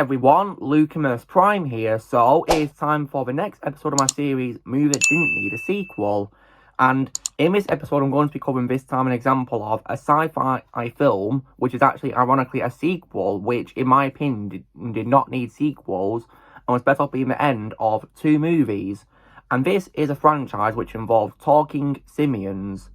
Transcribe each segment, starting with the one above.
everyone, Lucamus Prime here, so it's time for the next episode of my series, Movie That Didn't Need a Sequel. And in this episode, I'm going to be covering this time an example of a sci-fi film, which is actually, ironically, a sequel, which, in my opinion, did not need sequels, and was better off being the end of two movies. And this is a franchise which involves talking simians.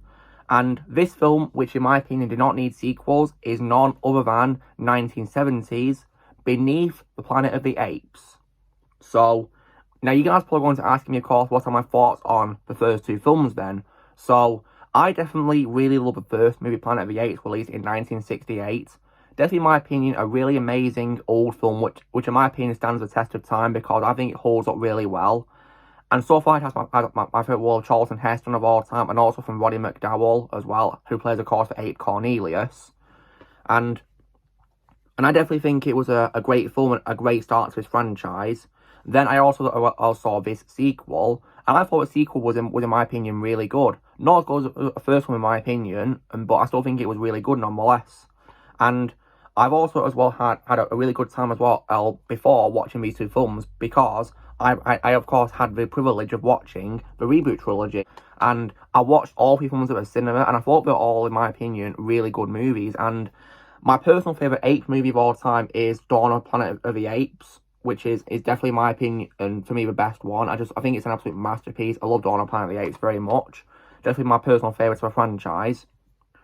And this film, which in my opinion did not need sequels, is none other than 1970's Beneath the Planet of the Apes. So, now you guys are probably going to ask me, of course, what are my thoughts on the first two films then. So, I definitely really love the first movie, Planet of the Apes, released in 1968. Definitely, in my opinion, a really amazing old film, which in my opinion stands the test of time because I think it holds up really well. And so far, it has my favourite role, Charlton Heston of all time, and also from Roddy McDowall as well, who plays, of course, the ape Cornelius. And I definitely think it was a great film and a great start to this franchise. Then I also saw this sequel, and I thought the sequel was, in my opinion, really good. Not as good as the first one, in my opinion, but I still think it was really good nonetheless. And I've also as well had a really good time as well before watching these two films because I of course had the privilege of watching the reboot trilogy, and I watched all three films at the cinema, and I thought they were all, in my opinion, really good movies. And my personal favourite ape movie of all time is Dawn of Planet of the Apes, which is definitely, in my opinion, and for me, the best one. I think it's an absolute masterpiece. I love Dawn of Planet of the Apes very much. Definitely my personal favourite of a franchise.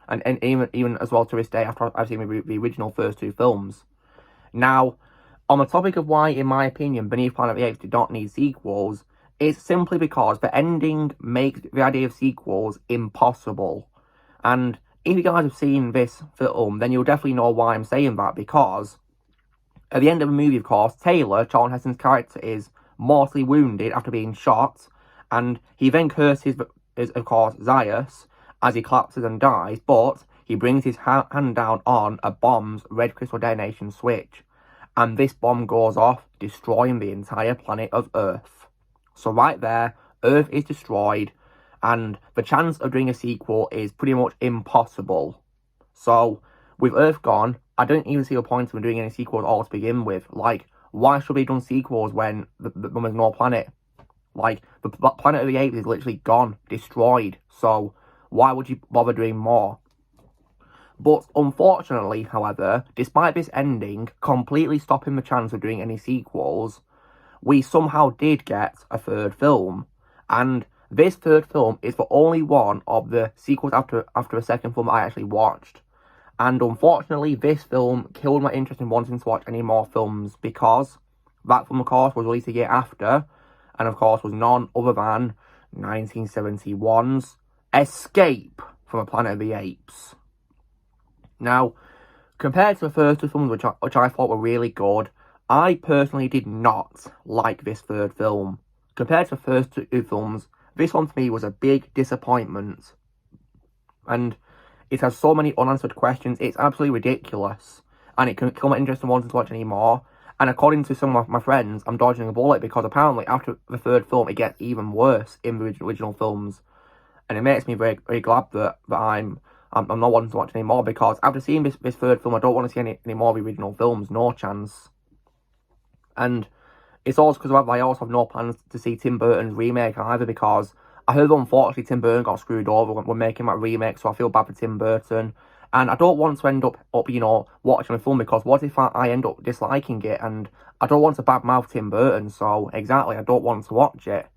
And even as well to this day, after I've seen the original first two films. Now, on the topic of why, in my opinion, Beneath Planet of the Apes did not need sequels, it's simply because the ending makes the idea of sequels impossible. And if you guys have seen this film, then you'll definitely know why I'm saying that, because at the end of the movie, of course, Taylor, Charlton Heston's character, is mortally wounded after being shot, and he then curses, of course, Zaius as he collapses and dies, but he brings his hand down on a bomb's red crystal detonation switch, and this bomb goes off, destroying the entire planet of Earth. So right there, Earth is destroyed, and the chance of doing a sequel is pretty much impossible. So, with Earth gone, I don't even see a point of doing any sequels at all to begin with. Like, why should we have done sequels when there's no planet? Like, the Planet of the Apes is literally gone, destroyed, so why would you bother doing more? But unfortunately, however, despite this ending completely stopping the chance of doing any sequels, we somehow did get a third film. And this third film is the only one of the sequels after the second film I actually watched. And unfortunately, this film killed my interest in wanting to watch any more films because that film, of course, was released a year after, and of course was none other than 1971's Escape from the Planet of the Apes. Now, compared to the first two films, which I thought were really good, I personally did not like this third film. Compared to the first two films, this one for me was a big disappointment. And it has so many unanswered questions, it's absolutely ridiculous. And it can kill my interest in wanting to watch any more. And according to some of my friends, I'm dodging a bullet because apparently after the third film, it gets even worse in the original films. And it makes me very, very glad that I'm not wanting to watch any more, because after seeing this third film, I don't want to see any more of the original films, no chance. And it's also because I also have no plans to see Tim Burton's remake either, because I heard that unfortunately Tim Burton got screwed over when making that remake, so I feel bad for Tim Burton. And I don't want to end up watching a film, because what if I end up disliking it, and I don't want to badmouth Tim Burton, so exactly, I don't want to watch it.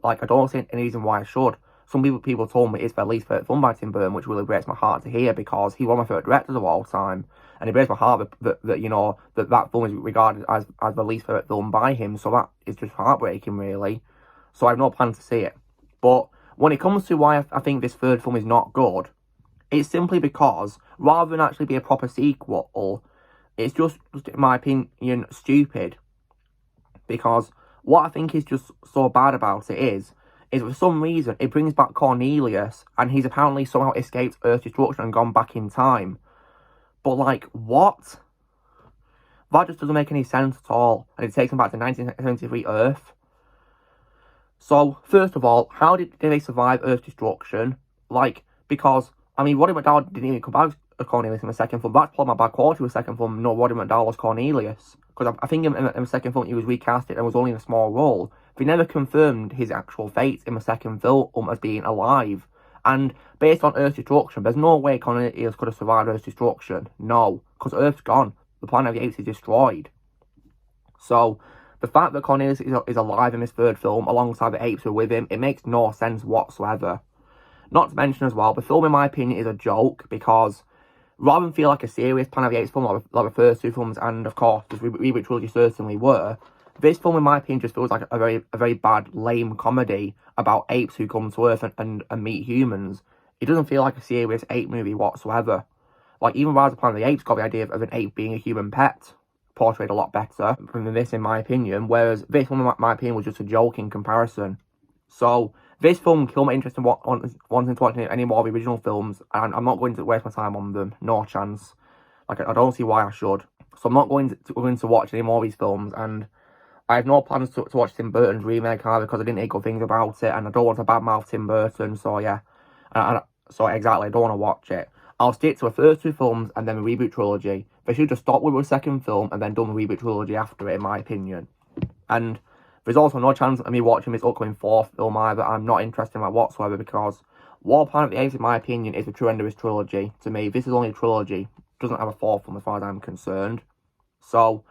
Like, I don't see any reason why I should. Some people told me it's their least favourite film by Tim Burton, which really breaks my heart to hear, because he's one of my favourite directors of all time. And it breaks my heart that film is regarded as the least favourite film by him, so that is just heartbreaking, really. So I have no plan to see it. But when it comes to why I think this third film is not good, it's simply because, rather than actually be a proper sequel, it's just in my opinion, stupid. Because what I think is just so bad about it is for some reason, it brings back Cornelius, and he's apparently somehow escaped Earth's destruction and gone back in time. But, like, what? That just doesn't make any sense at all, and it takes him back to 1973 Earth. So, first of all, how did they survive Earth's destruction? Like, because, I mean, Roddy McDowall didn't even come back as Cornelius in the second film. That's probably my bad quality with the second film. No, Roddy McDowall was Cornelius. because I think in the second film he was recasted and was only in a small role. They never confirmed his actual fate in the second film as being alive. And based on Earth's destruction, there's no way Cornelius could have survived Earth's destruction. No, because Earth's gone. The planet of the apes is destroyed. So, the fact that Cornelius is alive in this third film, alongside the apes who are with him, it makes no sense whatsoever. Not to mention as well, the film, in my opinion, is a joke, because rather than feel like a serious Planet of the Apes film, like the first two films, and of course, the reboot trilogy certainly were, this film, in my opinion, just feels like a very bad, lame comedy about apes who come to Earth and meet humans. It doesn't feel like a serious ape movie whatsoever. Like, even Rise of the Planet of the Apes got the idea of an ape being a human pet portrayed a lot better than this, in my opinion, whereas this one, in my opinion, was just a joke in comparison. So, this film killed my interest in wanting to watch any more of the original films, and I'm not going to waste my time on them. No chance. Like, I don't see why I should. So I'm not going to watch any more of these films, and I have no plans to watch Tim Burton's remake either, because I didn't hear good things about it, and I don't want to badmouth Tim Burton, so yeah. So exactly, I don't want to watch it. I'll stick to the first two films and then the reboot trilogy. They should just stop with the second film and then done the reboot trilogy after it, in my opinion. And there's also no chance of me watching this upcoming fourth film either. I'm not interested in that whatsoever, because War Planet of the Apes, in my opinion, is the true end of this trilogy. To me, this is only a trilogy. It doesn't have a fourth film as far as I'm concerned. So,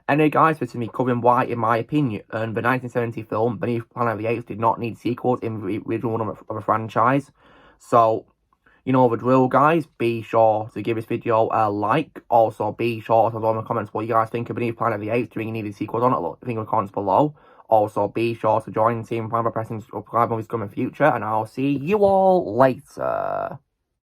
anyway guys, this is me covering why, in my opinion, the 1970 film Beneath Planet of the Apes did not need sequels in the original one of a franchise. So, you know the drill, guys. Be sure to give this video a like. Also, be sure to leave in the comments what you guys think of Beneath Planet of the Apes. Do you need sequels on it? Look, think in the comments below. Also, be sure to join the team by pressing subscribe on this coming future, and I'll see you all later.